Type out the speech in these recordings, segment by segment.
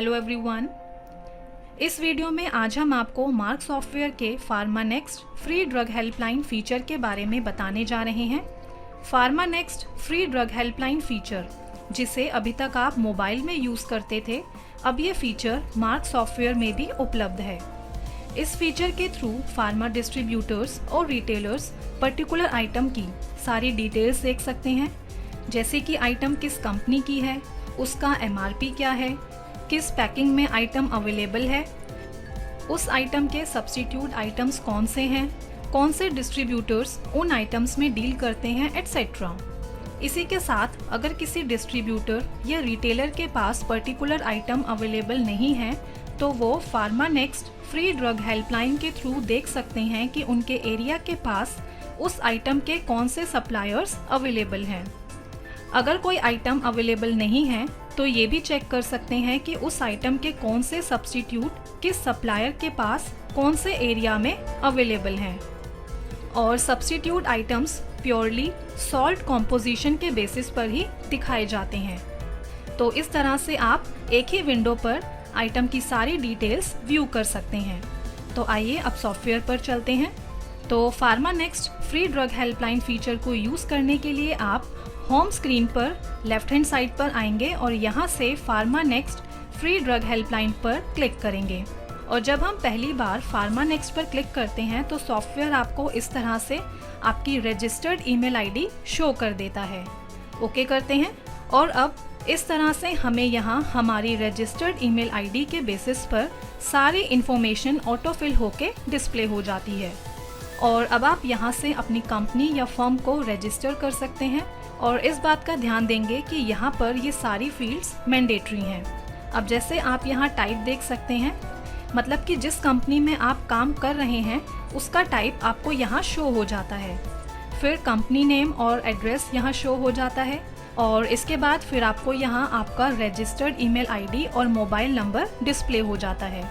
Hello everyone, इस video में आज हम आपको मार्क सॉफ्टवेयर के फार्मानेक्स्ट फ्री ड्रग हेल्पलाइन फीचर के बारे में बताने जा रहे हैं। फार्मानेक्स्ट फ्री ड्रग हेल्पलाइन फीचर, जिसे अभी तक आप मोबाइल में यूज़ करते थे, अब ये फीचर मार्क सॉफ्टवेयर में भी उपलब्ध है। इस फीचर के थ्रू फार्मा डिस्ट्रीब्यूटर्स और रिटेलर्स पर्टिकुलर आइटम की सारी डिटेल्स देख सकते हैं, जैसे कि आइटम किस कंपनी की है, उसका MRP क्या है, किस पैकिंग में आइटम अवेलेबल है, उस आइटम के सब्स्टिट्यूट आइटम्स कौन से हैं, कौन से डिस्ट्रीब्यूटर्स उन आइटम्स में डील करते हैं, एटसेट्रा। इसी के साथ अगर किसी डिस्ट्रीब्यूटर या रिटेलर के पास पर्टिकुलर आइटम अवेलेबल नहीं है तो वो फार्मानेक्स्ट फ्री ड्रग हेल्पलाइन के थ्रू देख सकते हैं कि उनके एरिया के पास उस आइटम के कौन से सप्लायर्स अवेलेबल हैं। अगर कोई आइटम अवेलेबल नहीं है तो ये भी चेक कर सकते हैं कि उस आइटम के कौन से सब्स्टिट्यूट किस सप्लायर के पास कौन से एरिया में अवेलेबल हैं। और substitute items purely salt composition के बेसिस पर ही दिखाए जाते हैं। तो इस तरह से आप एक ही विंडो पर आइटम की सारी डिटेल्स व्यू कर सकते हैं। तो आइए अब सॉफ्टवेयर पर चलते हैं। तो फार्मानेक्स्ट फ्री ड्रग हेल्पलाइन फीचर को यूज़ करने के लिए आप होम स्क्रीन पर लेफ्ट हैंड साइड पर आएंगे और यहाँ से फार्मानेक्स्ट फ्री ड्रग हेल्पलाइन पर क्लिक करेंगे। और जब हम पहली बार फार्मानेक्स्ट पर क्लिक करते हैं तो सॉफ्टवेयर आपको इस तरह से आपकी रजिस्टर्ड ईमेल आईडी शो कर देता है। ओके करते हैं और अब इस तरह से हमें यहाँ हमारी रजिस्टर्ड ईमेल आईडी के बेसिस पर सारी इन्फॉर्मेशन ऑटोफिल होके डिस्प्ले हो जाती है। और अब आप यहाँ से अपनी कंपनी या फर्म को रजिस्टर कर सकते हैं और इस बात का ध्यान देंगे कि यहाँ पर ये सारी फील्ड्स मैंडेटरी हैं। अब जैसे आप यहाँ टाइप देख सकते हैं, मतलब कि जिस कंपनी में आप काम कर रहे हैं उसका टाइप आपको यहाँ शो हो जाता है। फिर कंपनी नेम और एड्रेस यहाँ शो हो जाता है और इसके बाद फिर आपको यहाँ आपका रजिस्टर्ड ईमेल आईडी और मोबाइल नंबर डिस्प्ले हो जाता है।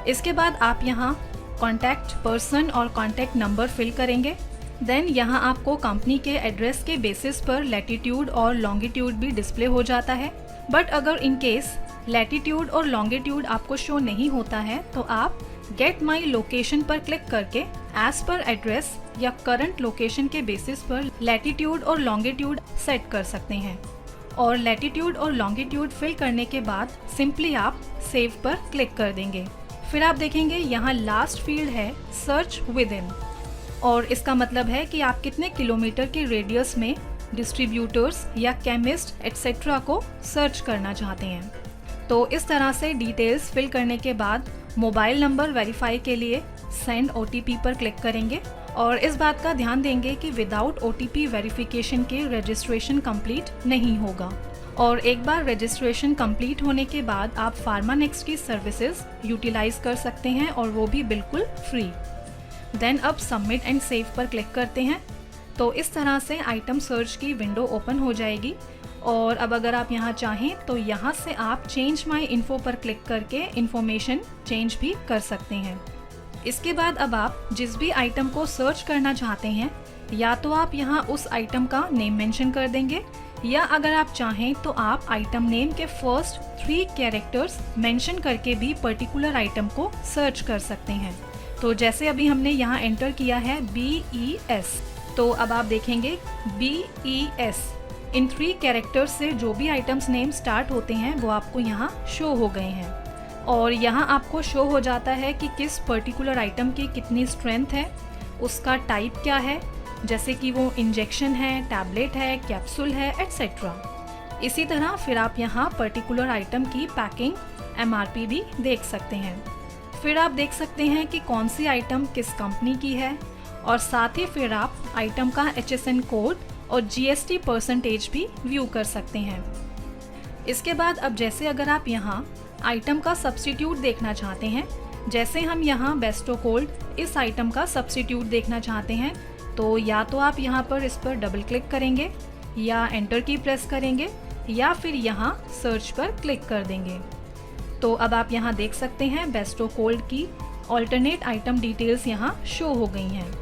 इसके बाद आप यहाँ कॉन्टैक्ट पर्सन और कॉन्टैक्ट नंबर फिल करेंगे। देन यहाँ आपको कंपनी के एड्रेस के बेसिस पर लैटिट्यूड और लॉन्गिट्यूड भी डिस्प्ले हो जाता है। बट अगर इन केस लैटिट्यूड और लॉन्गिट्यूड आपको शो नहीं होता है तो आप गेट माई लोकेशन पर क्लिक करके एज पर एड्रेस या करंट लोकेशन के बेसिस पर लैटिट्यूड और लॉन्गिट्यूड सेट कर सकते हैं। और लैटिट्यूड और लॉन्गिट्यूड फिल करने के बाद सिंपली आप सेव पर क्लिक कर देंगे। फिर आप देखेंगे यहाँ लास्ट फील्ड है सर्च विद इन, और इसका मतलब है कि आप कितने किलोमीटर के रेडियस में डिस्ट्रीब्यूटर्स या केमिस्ट एटसेट्रा को सर्च करना चाहते हैं। तो इस तरह से डिटेल्स फिल करने के बाद मोबाइल नंबर वेरीफाई के लिए सेंड OTP पर क्लिक करेंगे और इस बात का ध्यान देंगे कि विदाउट OTP वेरिफिकेशन के रजिस्ट्रेशन कंप्लीट नहीं होगा। और एक बार रजिस्ट्रेशन कंप्लीट होने के बाद आप फार्मानेक्स्ट की सर्विसेज यूटिलाइज कर सकते हैं और वो भी बिल्कुल फ्री। देन अब सबमिट एंड सेव पर क्लिक करते हैं तो इस तरह से आइटम सर्च की विंडो ओपन हो जाएगी। और अब अगर आप यहाँ चाहें तो यहाँ से आप चेंज माई इन्फो पर क्लिक करके इन्फॉर्मेशन चेंज भी कर सकते हैं। इसके बाद अब आप जिस भी आइटम को सर्च करना चाहते हैं या तो आप यहाँ उस आइटम का नेम मेंशन कर देंगे या अगर आप चाहें तो आप आइटम नेम के फर्स्ट 3 कैरेक्टर्स मेंशन करके भी पर्टिकुलर आइटम को सर्च कर सकते हैं। तो जैसे अभी हमने यहाँ एंटर किया है BES, तो अब आप देखेंगे BES इन 3 कैरेक्टर्स से जो भी आइटम्स नेम स्टार्ट होते हैं वो आपको यहाँ शो हो गए हैं। और यहाँ आपको शो हो जाता है कि किस पर्टिकुलर आइटम की कितनी स्ट्रेंथ है, उसका टाइप क्या है, जैसे कि वो इंजेक्शन है, टैबलेट है, कैप्सूल है, एटसेट्रा। इसी तरह फिर आप यहाँ पर्टिकुलर आइटम की पैकिंग MRP भी देख सकते हैं। फिर आप देख सकते हैं कि कौन सी आइटम किस कंपनी की है और साथ ही फिर आप आइटम का HSN कोड और GST परसेंटेज भी व्यू कर सकते हैं। इसके बाद अब जैसे अगर आप यहाँ आइटम का सब्स्टिट्यूट देखना चाहते हैं, जैसे हम यहाँ बेस्टोकोल्ड इस आइटम का सब्स्टिट्यूट देखना चाहते हैं, तो या तो आप यहाँ पर इस पर डबल क्लिक करेंगे या एंटर की प्रेस करेंगे या फिर यहाँ सर्च पर क्लिक कर देंगे। तो अब आप यहाँ देख सकते हैं बेस्टोकोल्ड की ऑल्टरनेट आइटम डिटेल्स यहाँ शो हो गई हैं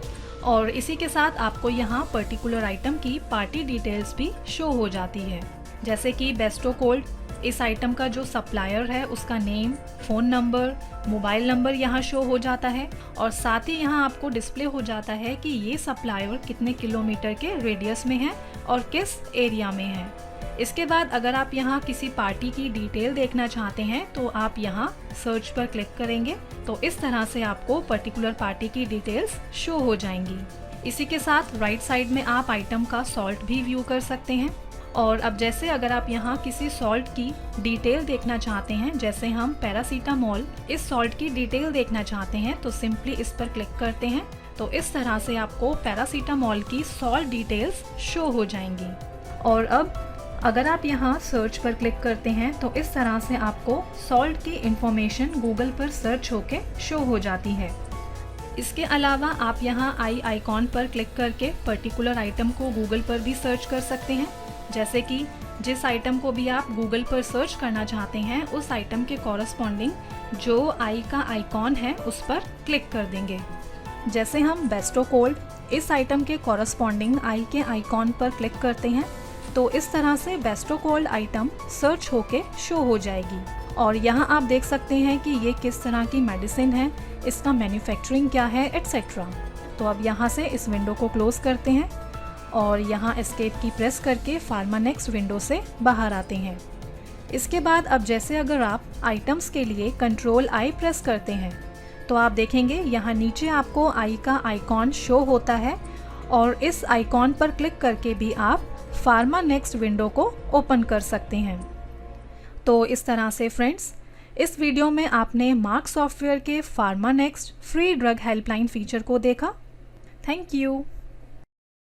और इसी के साथ आपको यहाँ पर्टिकुलर आइटम की पार्टी डिटेल्स भी शो हो जाती है, जैसे कि बेस्टोकोल्ड इस आइटम का जो सप्लायर है उसका name, phone number, mobile number यहाँ शो हो जाता है और साथ ही यहाँ आपको डिस्प्ले हो जाता है कि ये सप्लायर कितने किलोमीटर के रेडियस में है और किस एरिया में है। इसके बाद अगर आप यहाँ किसी पार्टी की डिटेल देखना चाहते हैं तो आप यहाँ सर्च पर क्लिक करेंगे तो इस तरह से आपको पर्टिकुलर पार्टी की डिटेल्स शो हो जाएंगी। इसी के साथ राइट साइड में आप आइटम का सॉल्ट भी व्यू कर सकते हैं। और अब जैसे अगर आप यहाँ किसी सॉल्ट की डिटेल देखना चाहते हैं, जैसे हम पैरासीटामोल, इस सॉल्ट की डिटेल देखना चाहते हैं तो सिंपली इस पर क्लिक करते हैं तो इस तरह से आपको पैरासीटामोल की सॉल्ट डिटेल्स शो हो जाएंगी। और अब अगर आप यहाँ सर्च पर क्लिक करते हैं तो इस तरह से आपको सॉल्ट की इंफॉर्मेशन गूगल पर सर्च होके शो हो जाती है। इसके अलावा आप यहाँ आई आइकॉन पर क्लिक करके पर्टिकुलर आइटम को गूगल पर भी सर्च कर सकते हैं। जैसे कि जिस आइटम को भी आप गूगल पर सर्च करना चाहते हैं उस आइटम के कॉरस्पॉन्डिंग जो आई का आइकॉन है उस पर क्लिक कर देंगे। जैसे हम बेस्टोकोल्ड, इस आइटम के कॉरस्पॉन्डिंग आई के आइकॉन पर क्लिक करते हैं तो इस तरह से बेस्टोकोल्ड आइटम सर्च होके शो हो जाएगी। और यहाँ आप देख सकते हैं कि ये किस तरह की मेडिसिन है, इसका मैन्युफैक्चरिंग क्या है, एट्सेट्रा। तो अब यहाँ से इस विंडो को क्लोज करते हैं और यहाँ एस्केप की प्रेस करके फार्मानेक्स्ट विंडो से बाहर आते हैं। इसके बाद अब जैसे अगर आप आइटम्स के लिए कंट्रोल आई प्रेस करते हैं तो आप देखेंगे यहाँ नीचे आपको आई का आइकॉन शो होता है और इस आइकॉन पर क्लिक करके भी आप फार्मानेक्स्ट विंडो को ओपन कर सकते हैं। तो इस तरह से फ्रेंड्स, इस वीडियो में आपने मार्क सॉफ्टवेयर के फार्मानेक्स्ट फ्री ड्रग हेल्पलाइन फीचर को देखा। Thank you.